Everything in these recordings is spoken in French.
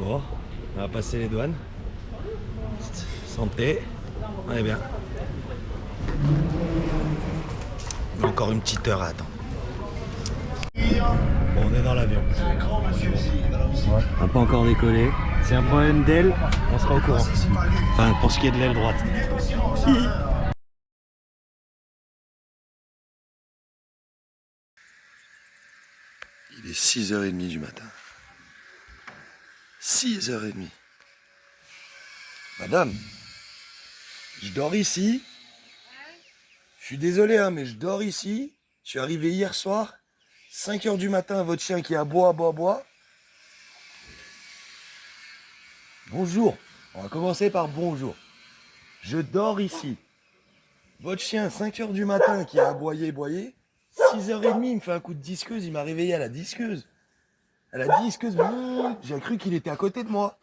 Bon, on va passer les douanes. Santé, on est bien. Encore une petite heure à attendre. Bon, on est dans l'avion. Ouais. On n'a pas encore décollé. C'est un problème d'aile, on sera au courant. Enfin, pour ce qui est de l'aile droite. Il est 6h30 du matin. 6h30. Madame, je dors ici. Je suis désolé, hein, mais je dors ici. Je suis arrivé hier soir, 5h du matin, votre chien qui aboie. Bonjour. On va commencer par bonjour. Je dors ici. Votre chien, 5h du matin, qui a aboyé. 6h30, il me fait un coup de disqueuse. Il m'a réveillé à la disqueuse. À la disqueuse, j'ai cru qu'il était à côté de moi.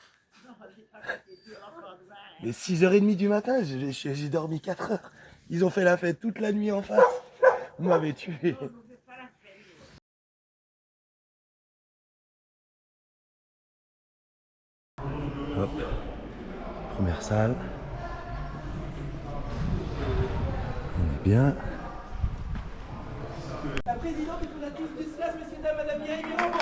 Mais 6h30 du matin, j'ai dormi 4 heures. Ils ont fait la fête toute la nuit en face. Vous m'avez tué. Hop. Première salle. On est bien. La présidente et fondatrice du SLAS, messieurs, dames, madame Mireille Mirambeau.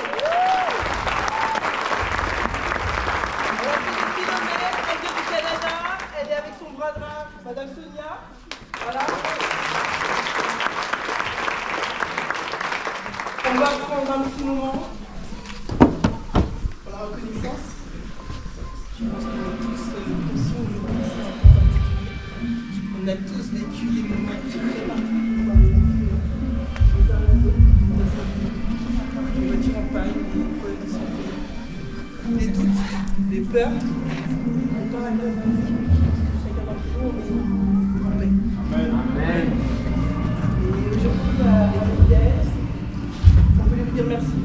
Elle vient du Canada, elle est avec son bras droit, madame Sonia. Voilà. On va prendre un petit moment pour la reconnaissance. Je pense qu'on est tous conscients aujourd'hui, on a tous vécu des moments très particuliers. Les voitures en panne, des problèmes de santé, des doutes, des peurs. On part à la chacun d'entre nous, on est en paix. Amen. Et aujourd'hui, avec l'IDS, on voulait vous dire merci.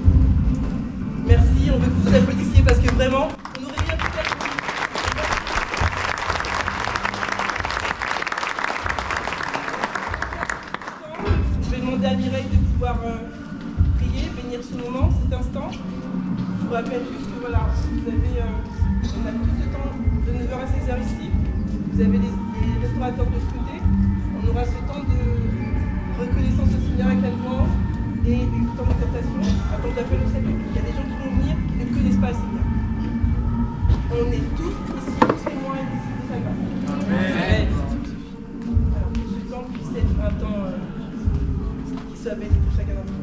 Merci, on veut que vous applaudissiez parce que vraiment, on aurait bien pu faire. Je vais demander à Mireille de pouvoir prier, bénir ce moment, cet instant. Je vous rappelle juste que voilà, vous avez, on a plus de temps de 9h à 16h ici. Vous avez les restaurateurs de l'autre côté. On aura ce temps de reconnaissance au Seigneur avec la louange et une temps d'exhortation. Attends, j'appelle au salut. Il y a des gens qui vont venir qui ne connaissent pas le Seigneur. On est tous ici, témoins et disciples de sa grâce. Amen. Alors que ce temps puisse être un temps qui soit béni pour chacun d'entre nous.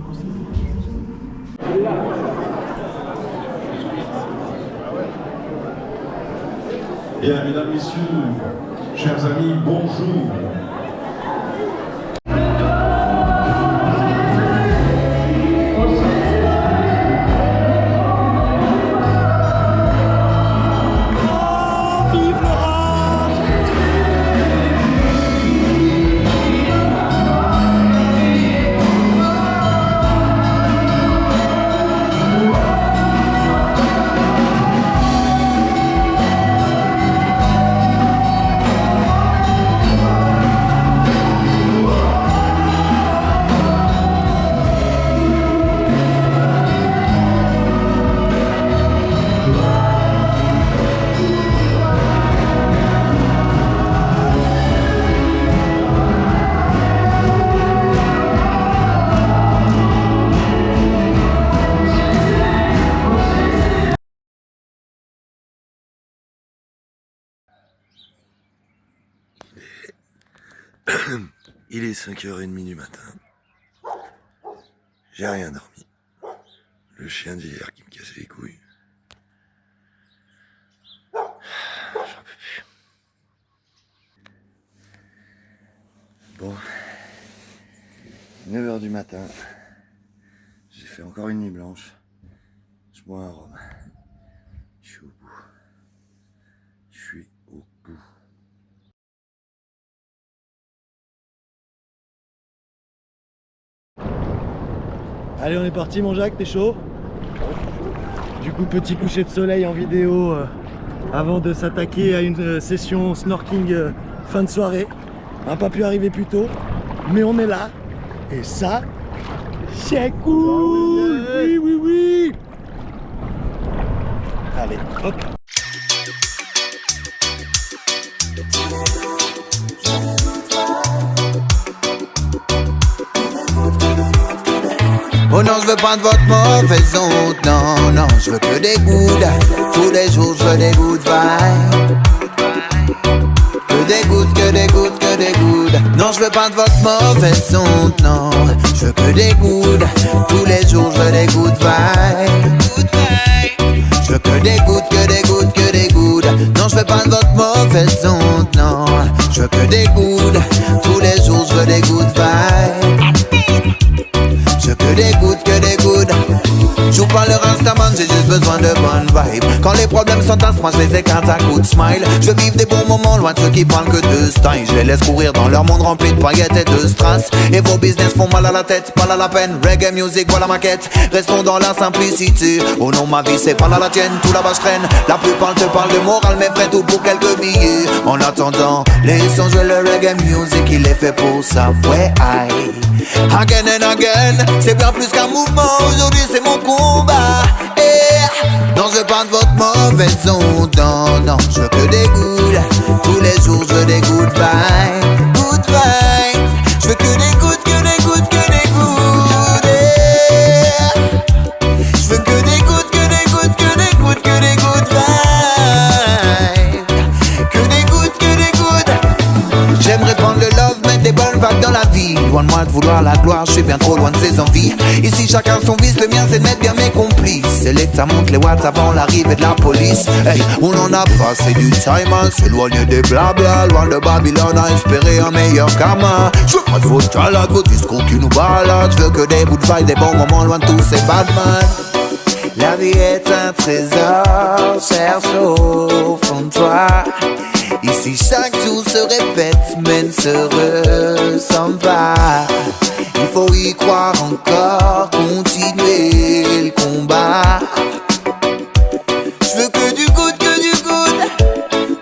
Bien, mesdames, messieurs, chers amis, bonjour. Il est 5h30 du matin. J'ai rien dormi. Le chien d'hier qui me cassait les couilles. J'en peux plus. Bon. 9h du matin. J'ai fait encore une nuit blanche. Je bois un rhum. Je suis au bout. Je suis au bout. Allez, on est parti mon Jacques, t'es chaud? Du coup, petit coucher de soleil en vidéo avant de s'attaquer à une session snorkeling fin de soirée. On n'a pas pu arriver plus tôt, mais on est là. Et ça, c'est cool! Oui, oui, oui! Allez, hop. Oh non, je veux pas de votre mauvaise honte, non, non, je veux que des gouttes. Tous les jours, je veux des good vibes. Que des gouttes, que des gouttes, que des gouttes. Non, je veux pas de votre mauvaise honte, non, je veux que des gouttes. Tous les jours, je veux des good vibes. Je veux que des gouttes, que des gouttes, que des gouttes. Non, je veux pas de votre mauvaise honte, non, je veux que des gouttes. Tous les jours, je veux des good vibes. Je veux que des gouttes, que des gouttes. Je vous parle Rastaman, j'ai juste besoin de bonnes vibes. Quand les problèmes sont à moi, je les écarte à coups de smile. Je veux vivre des bons moments loin de ceux qui parlent que de style. Je les laisse courir dans leur monde rempli de paillettes et de strass. Et vos business font mal à la tête, pas à la peine. Reggae music, voilà ma quête. Restons dans la simplicité. Oh non, ma vie c'est pas la tienne, tout là-bas je traîne. La plupart te parlent de morale, mais vrai tout pour quelques billets. En attendant, laissons jouer le reggae music, il est fait pour ça, ouais, aïe. Again and again, c'est bien plus qu'un mouvement, aujourd'hui c'est mon combat. Non, je veux pas de votre mauvaise onde, non, non, je veux que des gouttes. Tous les jours je veux des good vibes, good vibes. Je veux que des gouttes, que des gouttes, que des gouttes. Je veux que des gouttes, que des gouttes, que des gouttes, que des good vibes. Que des gouttes, que des gouttes. J'aimerais prendre le love, mettre des bonnes vagues dans la vie. Loin de moi de vouloir la gloire, je suis bien trop loin de ses envies. Ici chacun son vice, le mien c'est de mettre bien mes complices. C'est là que ça monte les watts avant l'arrivée de la police. Hey, on en a passé du time à s'éloigner des blabla. Loin de Babylone à espérer un meilleur karma. Je veux pas de vos chalades, vos discours qui nous baladent. Je veux que des bouts de vagues, des bons moments loin de tous ces badman. La vie est un trésor, cherche au fond de toi. Ici chaque jour se répète mais ne se ressemble pas. Il faut y croire encore, continuer le combat. Je veux que du good, que du good.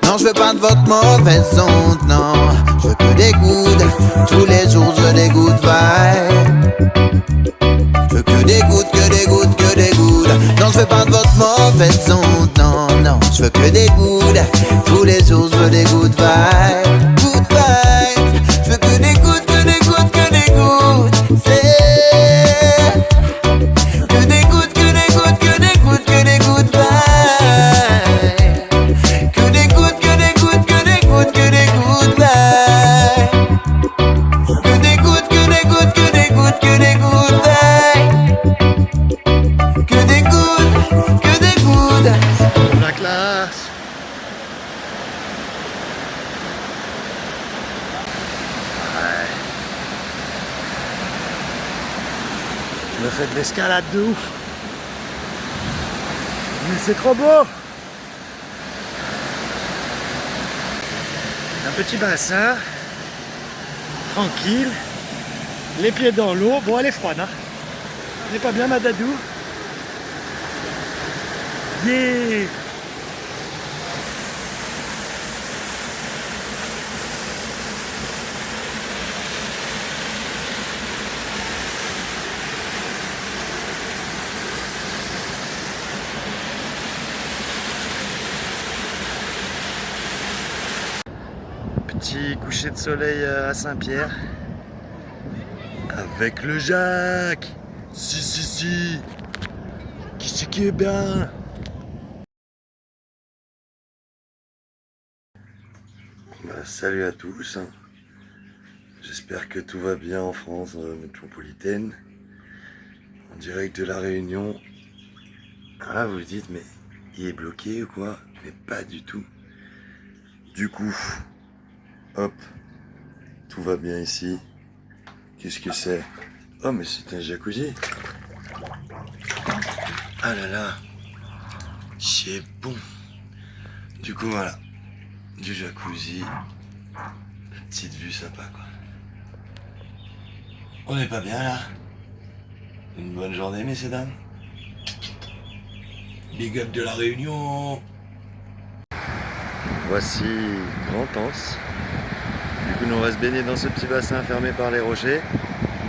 Non, je veux pas de votre mauvaise onde, non. Je veux que des good. Tous les jours je veux des good vibes. Je veux que des good, que des good, que des good. Non, je veux pas de votre mauvaise onde, non, non. Je veux que des good. Tous les jours je veux des good vibes. Good vibes. Je veux que des good, que des good, que des good. C'est que des good, que des good, que des good, que des good vibes. Que des good, que des good, que des good, que des good vibes. Que des good, que des good, que des good, que des good vibes. Que des good, que des good. La classe. Je me fais de l'escalade de ouf. Mais c'est trop beau. Un petit bassin. Tranquille. Les pieds dans l'eau. Bon, elle est froide, hein. Elle est pas bien, ma dadou. Yeah. Petit coucher de soleil à Saint-Pierre avec le Jacques. Si. Qui c'est qui est bien? Salut à tous. J'espère que tout va bien en France métropolitaine. En direct de la Réunion. Ah, vous vous dites, mais il est bloqué ou quoi? Mais pas du tout. Du coup, hop, tout va bien ici. Qu'est-ce que c'est? Oh, mais c'est un jacuzzi. Ah là là, c'est bon. Du coup, voilà, du jacuzzi. Petite vue sympa, quoi. On n'est pas bien là? Une bonne journée, messieurs, dames. Big up de la Réunion. Voici Grand Anse. Du coup, nous on va se baigner dans ce petit bassin fermé par les rochers.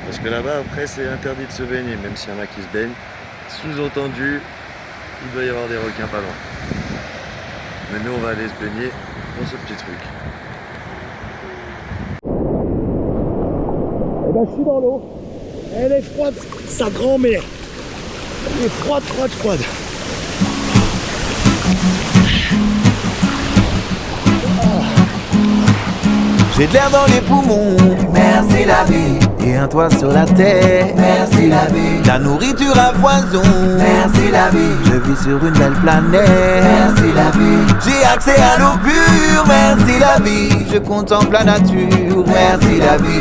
Parce que là-bas, après, c'est interdit de se baigner, même s'il y en a qui se baignent. Sous-entendu, il doit y avoir des requins pas loin. Mais nous, on va aller se baigner dans ce petit truc. Eh ben, je suis dans l'eau. Elle est froide, sa grand-mère. Elle est froide, froide, froide. J'ai de l'air dans les poumons, merci la vie. Et un toit sur la tête, merci la vie. La nourriture à foison, merci la vie. Je vis sur une belle planète, merci la vie. J'ai accès à l'eau pure, merci la vie. Je contemple la nature, merci la vie.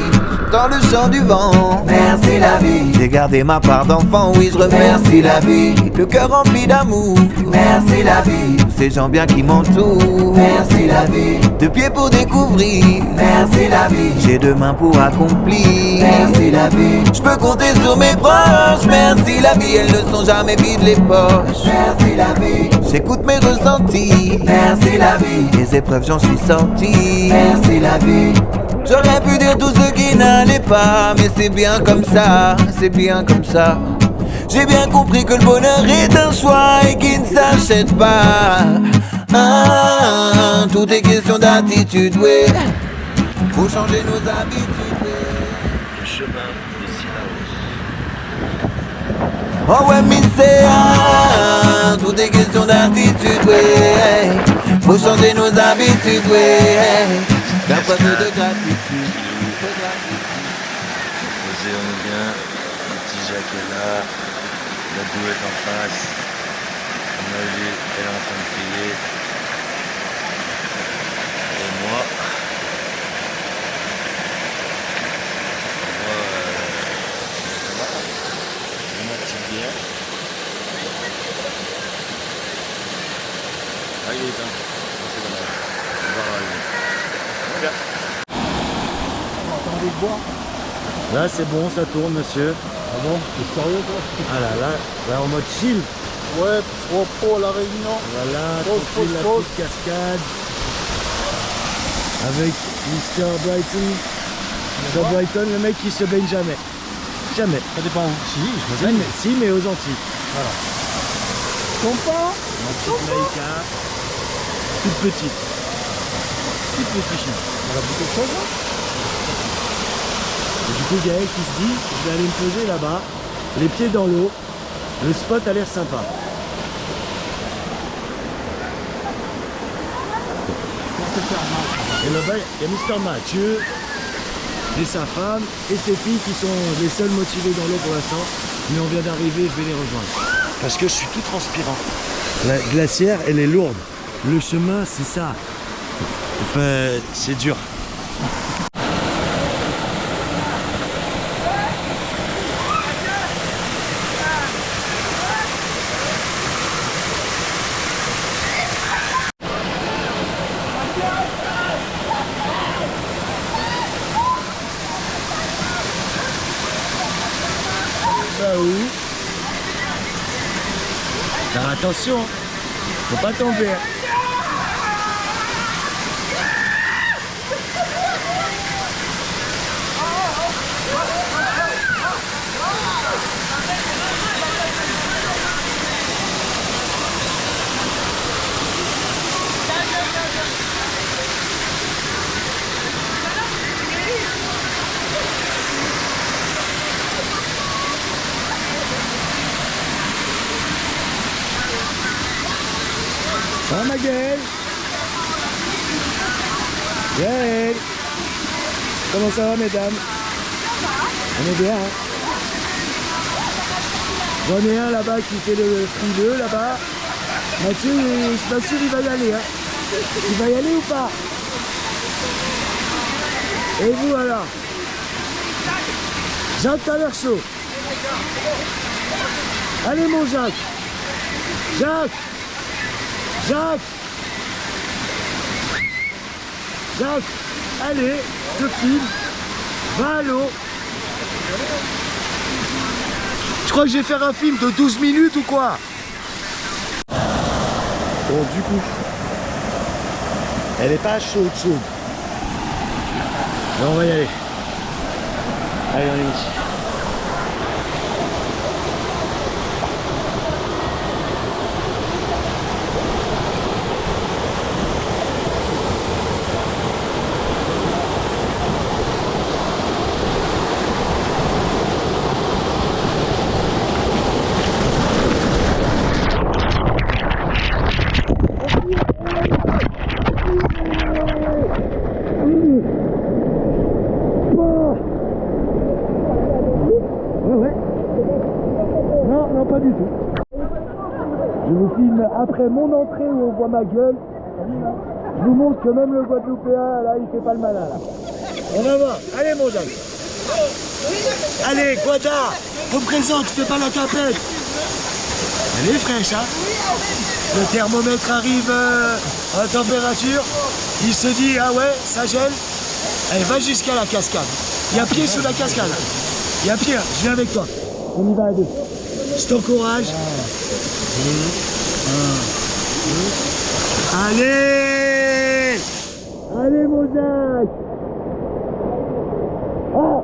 Dans le chant du vent, merci la vie. J'ai gardé ma part d'enfant, oui je remercie la vie. Le cœur rempli d'amour, merci la vie. Tous ces gens bien qui m'entourent, merci la vie. De pieds pour découvrir, merci la vie. J'ai deux mains pour accomplir, merci la vie. Je peux compter sur mes proches, merci la vie. Elles ne sont jamais vides les poches, merci la vie. J'écoute mes ressentis, merci la vie. Les épreuves j'en suis sorti, merci la vie. J'aurais pu dire tout ce qui n'allait pas, mais c'est bien comme ça, c'est bien comme ça. J'ai bien compris que le bonheur est un choix et qui ne s'achète pas. Tout est question d'attitude, ouais. Faut changer nos habitudes, ouais. Le chemin de Sillaos. Oh ouais, mais c'est tout est question d'attitude, ouais. Faut changer nos habitudes, ouais. La preuve de gratitude. Posé, on est bien. Le petit Jacques est là. La boue est en face. On a vu, elle est en train de crier. Et moi, ma petite bière. Ah, il est éteint. C'est dommage. On va arriver. Là c'est bon, ça tourne monsieur. Ah bon? T'es sérieux toi? Ah là en mode chill. Ouais, pro à la Réunion. Voilà, Pause, tranquille, la pause. petite cascade. Avec Mr. Brighton. Mr. Brighton, le mec qui se baigne jamais. Jamais. Ça dépend où. Si, je me Si, baigne. mais aux Antilles. Voilà. Ma petite Laïka. Toute petite. Toute petite. On a beaucoup de choses là. Et du coup Gaël qui se dit, je vais aller me poser là-bas, les pieds dans l'eau, le spot a l'air sympa. Et là-bas, il y a Mr. Mathieu et sa femme et ses filles qui sont les seuls motivés dans l'eau pour l'instant. Mais on vient d'arriver, je vais les rejoindre. Parce que je suis tout transpirant. La glacière, elle est lourde. Le chemin, c'est ça. Enfin, c'est dur. Bah oui. Faire attention, faut pas tomber. Ça va ma Gaëlle? Gaëlle? Comment ça va mesdames? On est bien hein? J'en ai un là-bas qui fait le frileux là-bas. Mathieu, je suis pas sûr il va y aller hein. Il va y aller ou pas? Et vous alors? Jacques, t'as l'air chaud. Allez mon Jacques. Jacques. Jacques. Jacques. Allez, je filme. Va à l'eau. Je crois que je vais faire un film de 12 minutes ou quoi? Bon du coup, elle est pas chaude. Mais on va y aller. Allez, on est ici. du tout. Je vous filme après mon entrée où on voit ma gueule. Je vous montre que même le Guadeloupéen, là, il fait pas le malin, là. On va voir. Allez, mon Jack. Allez, Guada, représente, fais pas la tapette. Elle est fraîche, hein. Le thermomètre arrive à température. Il se dit, ah ouais, ça gèle. Allez, va jusqu'à la cascade. Il y a pied sous la cascade. Il y a pied, je viens avec toi. On y va à deux. Je t'encourage. Allez! Allez, mon Jack! Ah!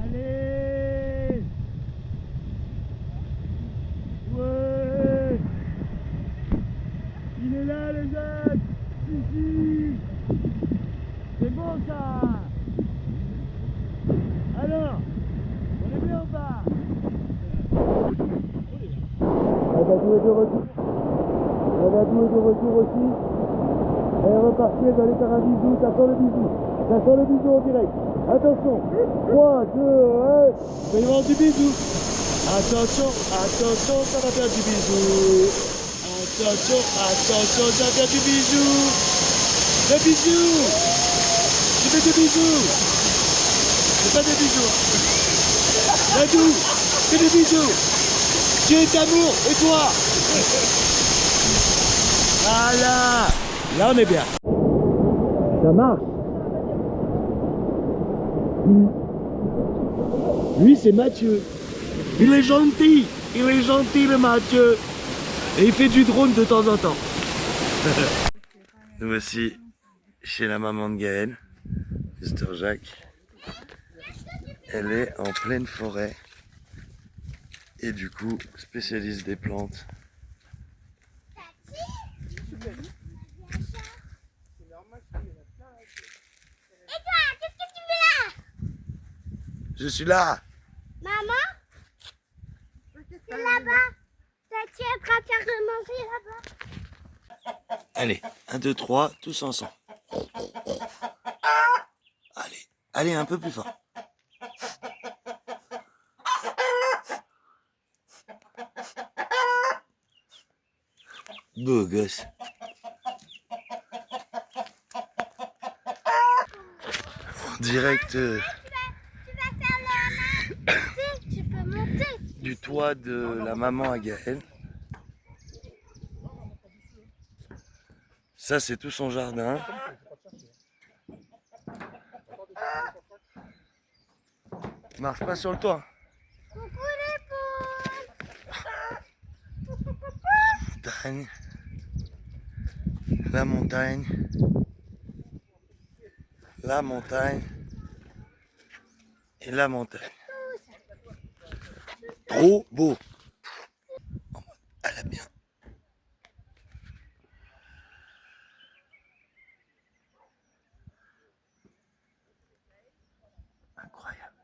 Allez! Ouais! Il est là, le Jack! Ici! C'est bon, ça! Alors, on est bien ou pas? Radadou est de retour. Radadou est de retour aussi. Elle est repartie, elle va aller faire un bisou. Ça sent le bisou. Ça sent le bisou en direct. Attention. 3, 2, 1. Il va y avoir du bisou. Attention, attention, ça va faire du bisou. Attention, attention, ça va faire du bisou. Le bisou. Tu fais des bisous. C'est pas des bisous. Radou, fais des bisous. Tu es d'amour, et toi? Voilà. Là, on est bien. Ça marche. Lui, c'est Mathieu. Il est gentil. Il est gentil, le Mathieu. Et il fait du drone de temps en temps. Nous voici chez la maman de Gaël, Mr. Jacques. Elle est en pleine forêt et du coup spécialiste des plantes. Je suis là. Maman, c'est là-bas. Tu es en train de faire manger là-bas. Allez, 1, 2, 3, tous ensemble. Allez, allez, un peu plus fort. Beau gosse. En direct Tu vas faire le monter. Tu peux monter. du toit de la maman à Gaël. Ça, c'est tout son jardin. Marche pas sur le toit. Coucou les poules. Montagne. La montagne. La montagne. Et la montagne. Trop beau. Elle a bien. Incroyable.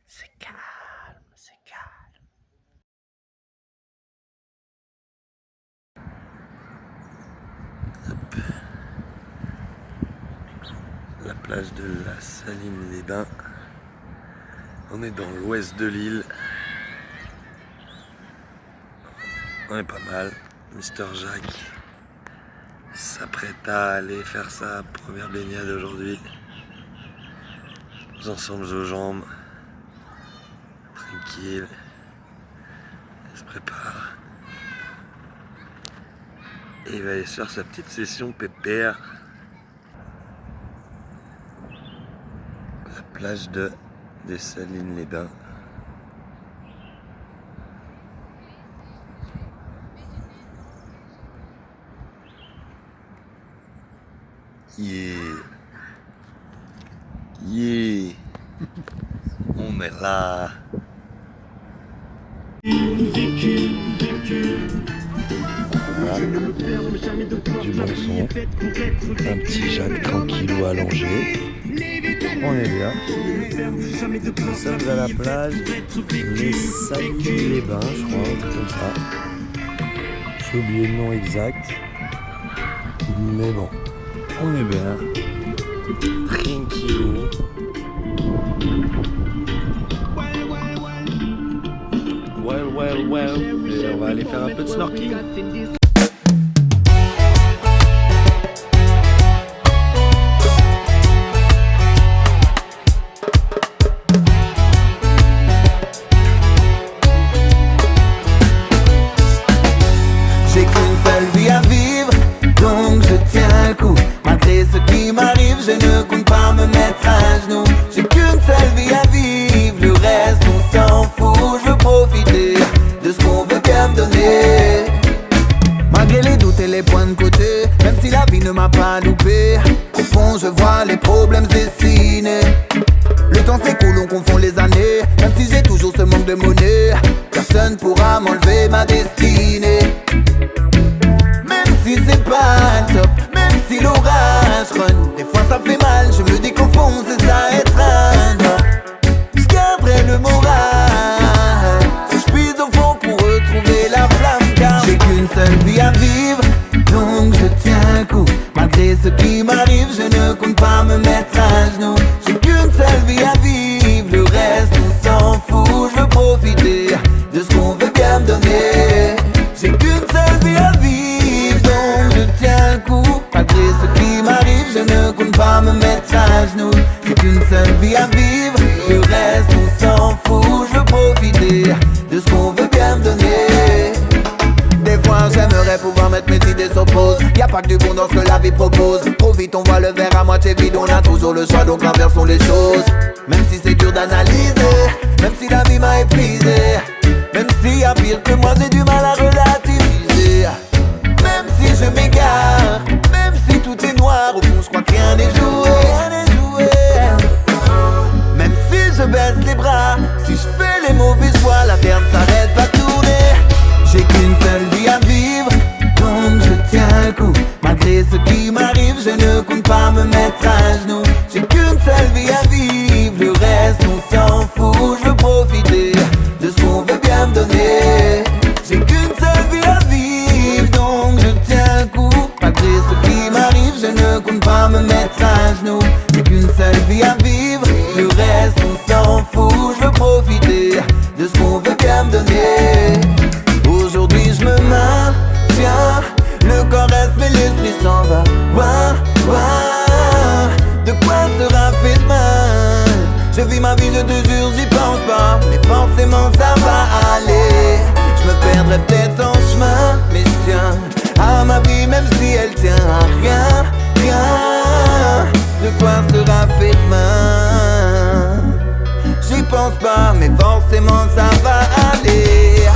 C'est calme, c'est calme. Hop. La plage de la Saline-les-Bains. On est dans l'ouest de l'île. On est pas mal. Mr. Jacques s'apprête à aller faire sa première baignade aujourd'hui. Tous ensemble aux jambes. Tranquille. Il se prépare. Et il va aller se faire sa petite session pépère. La plage des Salines-les-Bains. Yeah. Yeah. On est là. Voilà. Du bon son. Un petit Jacques tranquillou allongé. On est bien. Nous sommes à la plage, les Sailly-les-Bains, je crois, un truc comme ça. J'ai oublié le nom exact. Mais bon, on est bien. Tranquillou. Well. Et on va aller faire un peu de snorkeling. J'ai qu'une seule vie à vivre, donc je tiens le coup. Malgré ce qui m'arrive, je ne compte pas me mettre à genoux. J'ai qu'une seule vie à vivre, le reste on s'en fout. Je veux profiter de ce qu'on veut bien me donner. Malgré les doutes et les points de côté, même si la vie ne m'a pas loupé, au fond je vois les problèmes se dessiner. Le temps s'écoule, on confond les années. Même si j'ai toujours ce manque de monnaie, personne pourra m'enlever ma destinée. Même si c'est pas top, même si l'orage run, des fois ça fait mal, je me dis qu'au fond c'est ça être un homme. Je garderai le moral, je puise au fond pour retrouver la flamme. Car j'ai qu'une seule vie à vivre, donc je tiens un coup. Malgré ce qui m'arrive, je ne compte pas me mettre à genoux. J'ai qu'une seule vie à vivre, le reste on s'en fout. Je veux profiter de ce qu'on veut bien me donner. J'ai qu'une seule vie à vivre, donc je tiens le coup. Malgré ce qui m'arrive, je ne compte pas me mettre à genoux. J'ai qu'une seule vie à vivre, le reste on s'en fout. Je veux profiter de ce qu'on veut bien me donner. Des fois j'aimerais pouvoir mettre mes idées sur pause. Y'a pas que du bon dans ce que la vie propose. Trop vite on voit le verre à moitié vide. On a toujours le choix donc inversons les choses. Même si c'est dur d'analyser, même si la vie m'a épuisé, même s'il y a pire que moi j'ai du mal à relativiser. Même si je m'égare, même si tout est noir, au fond je crois que rien n'est joué. Même si je baisse les bras, si je fais les mauvais choix, la terre ne s'arrête pas de tourner. J'ai qu'une seule vie à vivre, donc je tiens le coup. Malgré ce qui m'arrive, je ne compte pas me mettre à genoux. J'ai qu'une seule vie à vivre, le reste on s'en fout. Je veux profiter de ce qu'on veut bien me donner. J'ai qu'une seule vie à vivre, donc je tiens le coup. Malgré ce qui m'arrive, je ne compte pas me mettre à genoux. J'ai qu'une seule vie à vivre, le reste on s'en fout. Je veux profiter de ce qu'on veut bien me donner. Aujourd'hui je me maintiens, le corps reste mais l'esprit s'en va. De quoi sera fait demain? Je vis ma vie, je te jure, j'y pense pas. Mais forcément ça va aller. Je me perdrai peut-être en chemin, mais je tiens à ma vie même si elle tient à rien. De quoi sera fait demain? J'y pense pas, mais forcément ça va aller.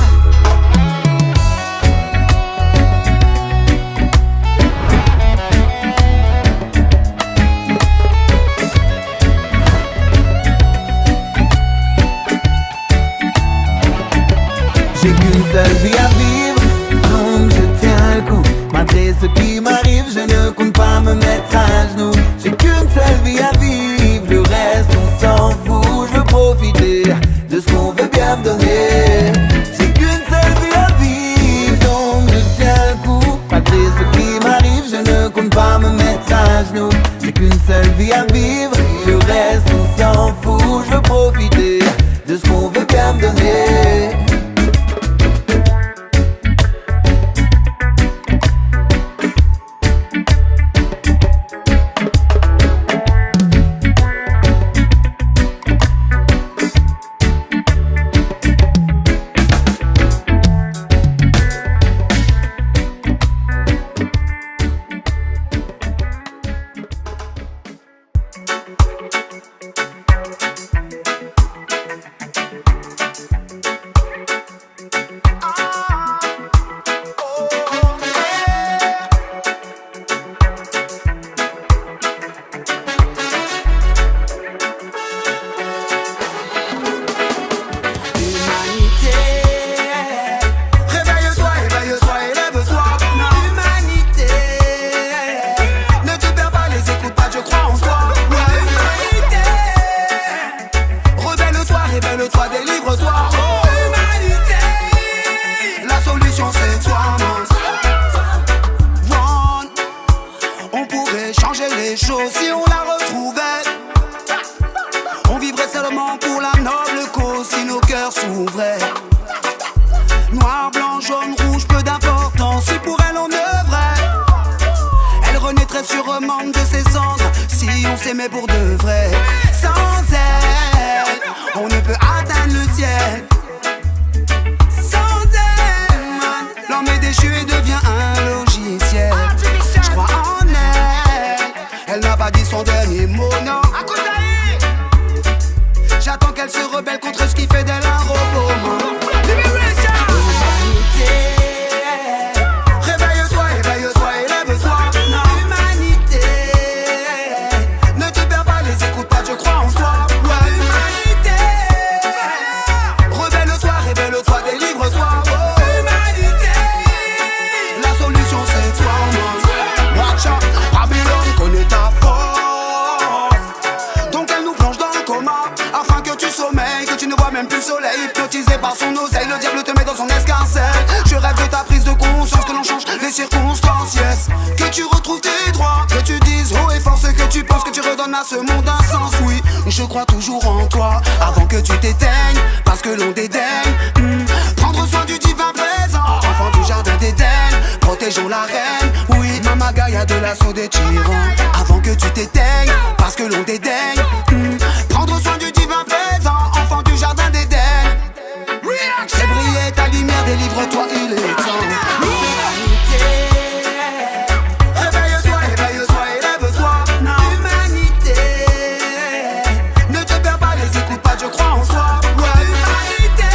J'ai qu'une seule vie à vivre, donc je tiens le coup. Malgré ce qui m'arrive, je ne compte pas me mettre à genoux. J'ai qu'une seule vie à vivre, le reste on s'en fout. Je veux profiter de ce qu'on veut bien me donner. J'ai qu'une seule vie à vivre, donc je tiens le coup. Malgré ce qui m'arrive, je ne compte pas me mettre à genoux. J'ai qu'une seule vie à vivre, le reste on s'en fout. Je veux profiter de ce qu'on veut bien me donner. révèle-toi, délivre-toi. Oh humanité, la solution c'est toi, man. On pourrait changer les choses si on la retrouvait. On vivrait seulement pour la noble cause si nos cœurs s'ouvraient. Noir, blanc, jaune, rouge, peu d'importance si pour elle on œuvrait. Elle renaîtrait sûrement de ses cendres si on s'aimait pour de vrai. Sans elle, on ne peut atteindre le ciel. Sans elle, l'homme est déchu et devient un logiciel. Je crois en elle n'a pas dit son dernier mot, non. J'attends qu'elle se rebelle contre ce qui fait d'elle un robot. Réveille-toi, éveille-toi, élève-toi. Humanité, ne te perds pas, les écoute pas, je crois en toi. Humanité, révèle-toi, révèle-toi, délivre-toi. Humanité, la solution c'est toi, man. Watch out, Babylone connaît ta force. Donc elle nous plonge dans le coma afin que tu sommeilles, que tu ne vois même plus le soleil. Hypnotisé par son oseille, le diable te met dans son escarcelle. Je rêve de ta prise de conscience, que l'on change les circonstances, yes. Que tu retrouves tes droits, que tu dises haut et fort ce que tu penses, que tu redonnes à ce monde un sens, oui. Je crois toujours en toi, avant que tu t'éteignes, parce que l'on dédaigne. Prendre soin du divin présent, enfant du jardin d'Éden, protégeons la reine, oui. Mama Gaïa de l'assaut des tyrans, avant que tu t'éteignes, parce que l'on dédaigne. Prendre soin du divin présent, enfant du jardin d'Éden. Fais briller ta lumière, délivre-toi, il est temps. Humanité, réveille-toi, éveille-toi, élève-toi. Humanité, ne te perds pas, les écoute pas, je crois en toi. Humanité,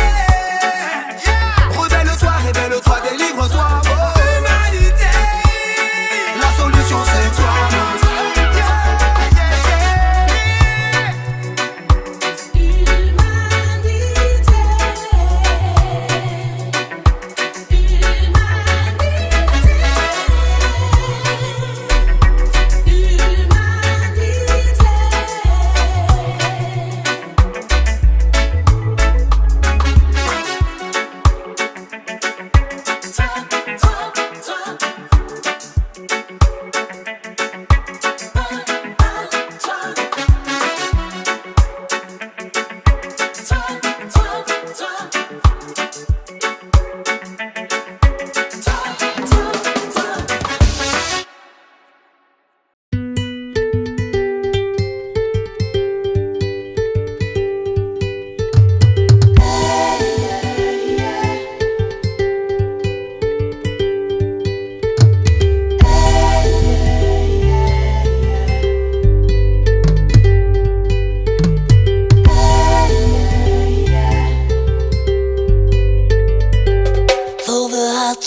révèle-toi, révèle-toi, délivre-toi. Humanité, la solution c'est toi.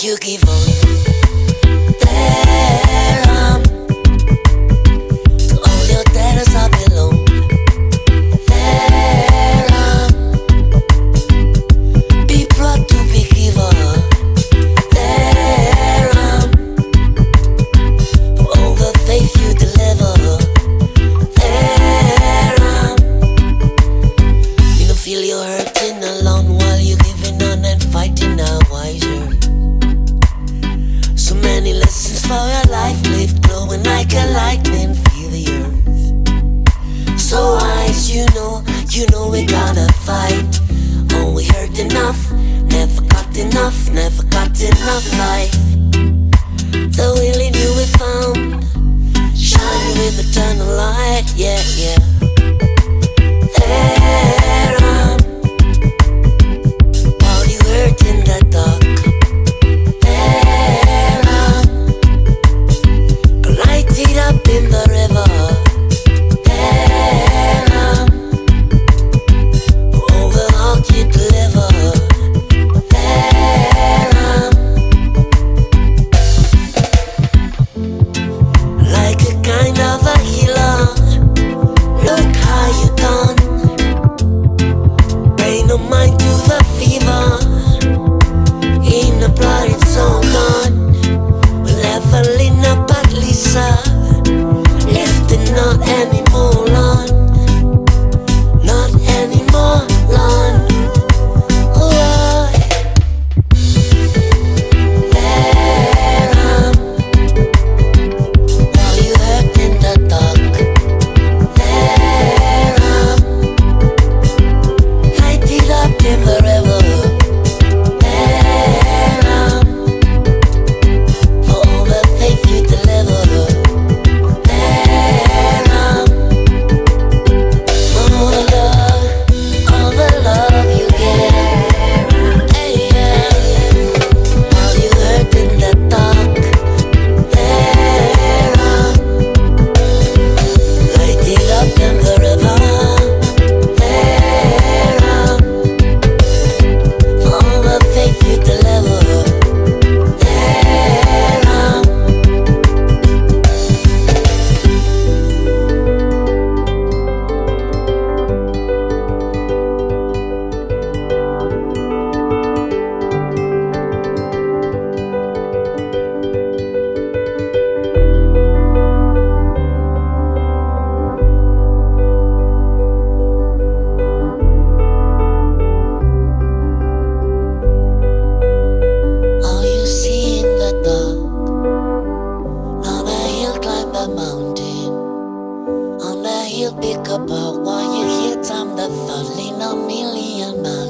You give on there to all your debtors I belong. There be brought to be given. There for all the faith you deliver. There you don't feel you're hurting alone while you're giving on and fighting now wiser.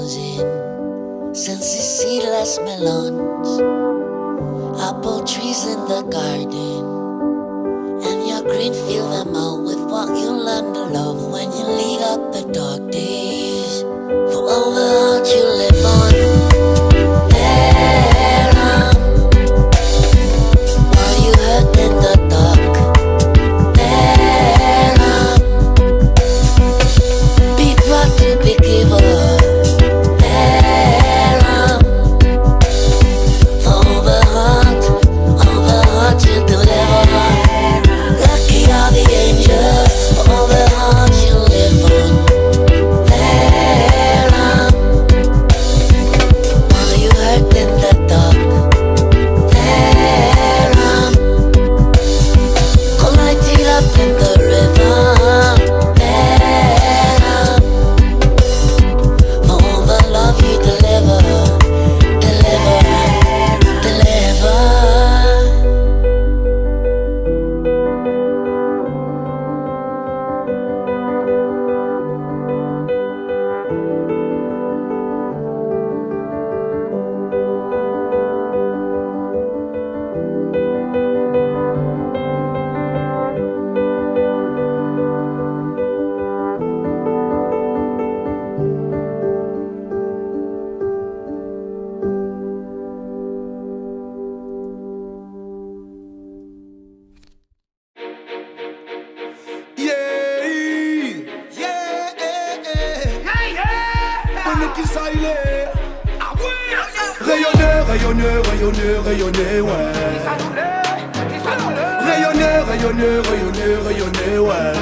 choosing seedless melons, apple trees in the garden, and your green fill them out with what you learn to love when you lead up the dark days. For all the heart you live on, there while you hurt in the dark, there be brought to be given. You deliver. Lucky are the angels, all the hearts you live on. There, while you hurt in the dark. There, collected up in the river. There, for all the love you deliver, deliver, deliver. Rayonneur, rayonneur, rayonneur, rayonneur, ouais. Rayonneur, rayonneur, rayonneur, rayonneur, ouais.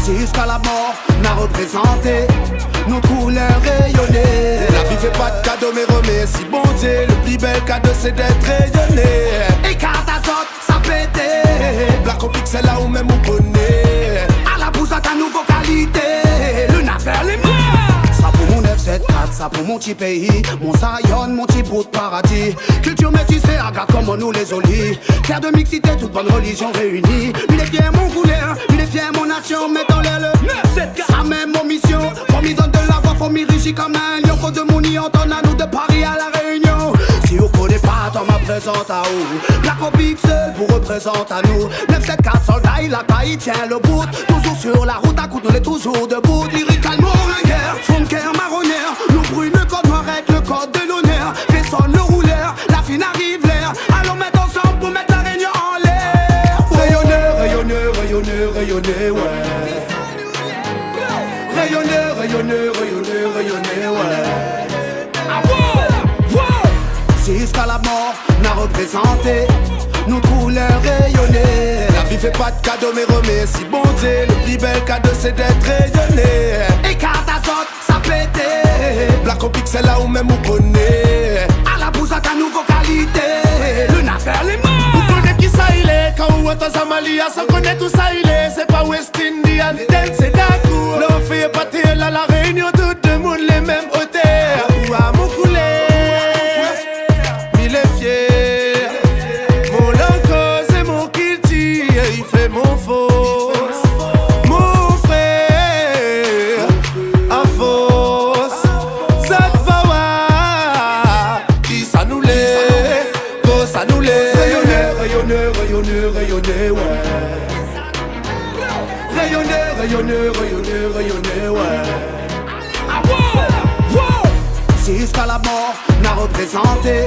C'est jusqu'à la mort, on a représenté nos couleurs rayonnées. La vie fait pas de cadeau mais remet si bon Dieu. Le plus bel cadeau c'est d'être rayonné. Et carte azote, ça pétait. Black au pixel là où même on connaît. À la bouse à ta nouvelle qualité. Le navire les mains. Ça pour mon F74, ça pour mon petit pays. Mon Zion, mon petit bout de paradis. Culture métissée, regarde comment nous les olis. Terre de mixité, toute bonne religion réunie. Il est fier mon couleur, il est fier mon nation. Mettons-les le 974. Ça même mon mission. Faut m'y donne de la voix, faut m'y régir comme un lion. Faut de mon y entendre à nous de Paris à la Réunion. Si vous connaissez pas, t'en ma présente à où. Black au pixel vous représente à nous. 974 soldats, il a taille, il tient le bout. Toujours sur la route, à coup on est toujours debout. Lyrical moringueur, fonqueur marronnière. Nous brûle le code noir avec le code de l'honneur. Fait sonne le rouleur, la fine arrive l'air. Allons mettre ensemble pour mettre la Réunion en l'air. Rayonneur, rayonneur, rayonneur, rayonneur, ouais. Rayonneur, rayonneur, rayonneur, rayonneur, ouais. C'est jusqu'à la mort, on a représenté nos couleurs rayonnées. La vie fait pas de cadeau mais remet si bon Dieu. Le plus bel cadeau c'est d'être rayonné. Et carte azote, ça pétait. Black au pixel là où même on connaît. À la bouse à ta nouvelle qualité. Le navire les mains. Vous connaissez qui ça il est. Quand on est en Somalia, ça connaît tout ça il est. C'est pas West Indian, c'est d'accord. L'on fait pas à la Réunion, tout le monde les mêmes hôtels. Ou à mon coulé. Mon fausse, mon frère, à fausse, ça te va voir, qui ça nous l'est, go ça nous l'est. Rayonneur, rayonneur, rayonneur, rayonneur, ouais. Rayonneur, rayonneur, rayonneur, rayonneur, ouais. C'est jusqu'à la mort, on a représenté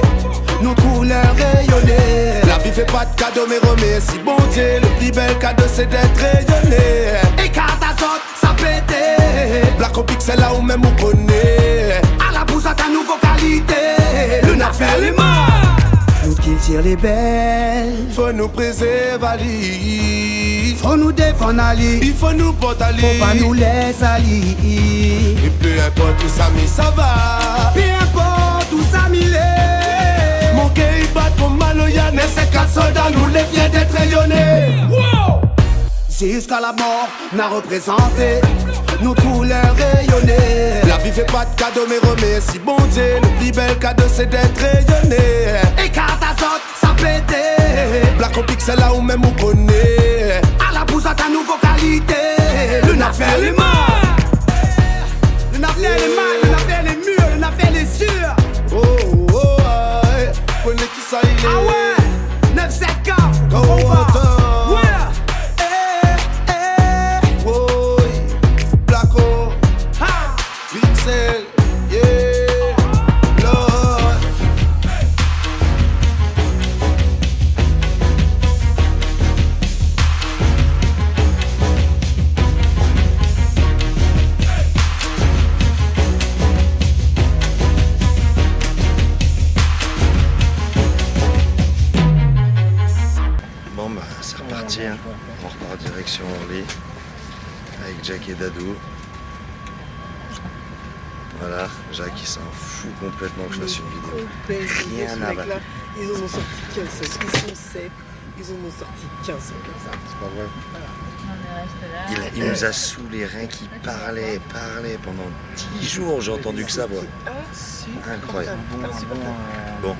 nos couleurs rayonnées. La vie fait pas de cadeau mais remet si bon Dieu. Le plus bel cadeau c'est d'être rayonné. Et carte azote, ça pétait. Black au pixel là où même on connaît. À la bouse à ta nouvelle qualité. Le navire les mains. Nous qu'il tire les belles. Faut nous préserver. Faut nous défendre Ali. Il faut nous porter Ali. Faut pas nous laisser Ali. Et peu importe où ça mais ça va. Peu importe où ça m'y est. Mon cœur il bat comme Maloya. Mais ces 4 soldats nous les viennent d'être rayonnés. Wow. Jusqu'à la mort, on a représenté nos couleurs rayonnées. La vie fait pas de cadeau mais remet si bon Dieu. Le plus bel cadeau c'est d'être rayonné. Et carte azote, ça pétait. Black au pixel là où même on connaît. À la bouse à ta nouvelle qualité. Le navire les mains. Bon bah c'est reparti, hein. On repart direction Orly avec Jack et Dadou. Voilà, Jacques il s'en fout complètement que je fasse une vidéo. Rien à battre. Ils en ont sorti 15, ils sont 7, ils en ont sorti 15 comme ça. C'est pas vrai. Il nous a saoulés, rien qu'il parlait pendant 10 jours, j'ai entendu que ça, moi. Incroyable. Bon.